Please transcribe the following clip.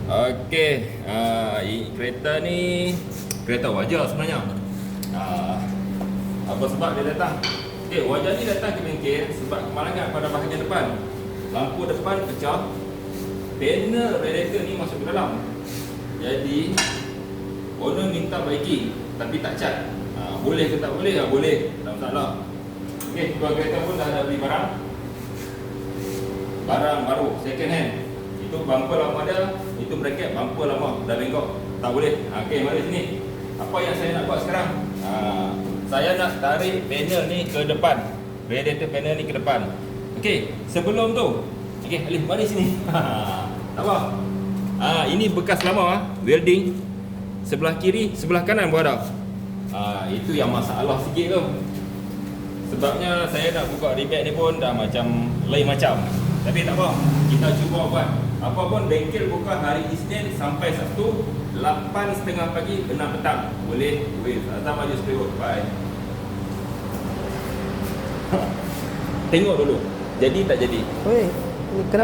Okey, kereta ni kereta wajar sebenarnya. Apa sebab dia datang? Okey, wajar ni datang ke bengkel sebab kemalangan pada bahagian depan. Lampu depan pecah, panel radiator ni masuk ke dalam. Jadi owner minta baiki tapi tak cat. Boleh ke tak boleh? Boleh, tak masalah. Okey, tuan kereta pun dah ada beli barang baru, second hand. Itu bumper lama ada, itu bracket bumper lama dah bengkok, tak boleh. Okey, mari sini. Apa yang saya nak buat sekarang? Saya nak tarik panel ni ke depan, radiator panel ni ke depan. Okey, sebelum tu, okey, Alif mari sini. Tak apa. Ini bekas lama welding. Sebelah kiri, sebelah kanan pun ada. Itu yang masalah sikit tu. Sebabnya saya nak buka rebate ni pun dah macam lain macam. Tapi tak apa, kita cuba buat. Apa pun bengkel buka hari Isnin sampai Sabtu 8.30 pagi 6 petang. Boleh? Boleh. Azam maju sikit. Bye. Tengok dulu. Jadi tak jadi? Oi, kenapa?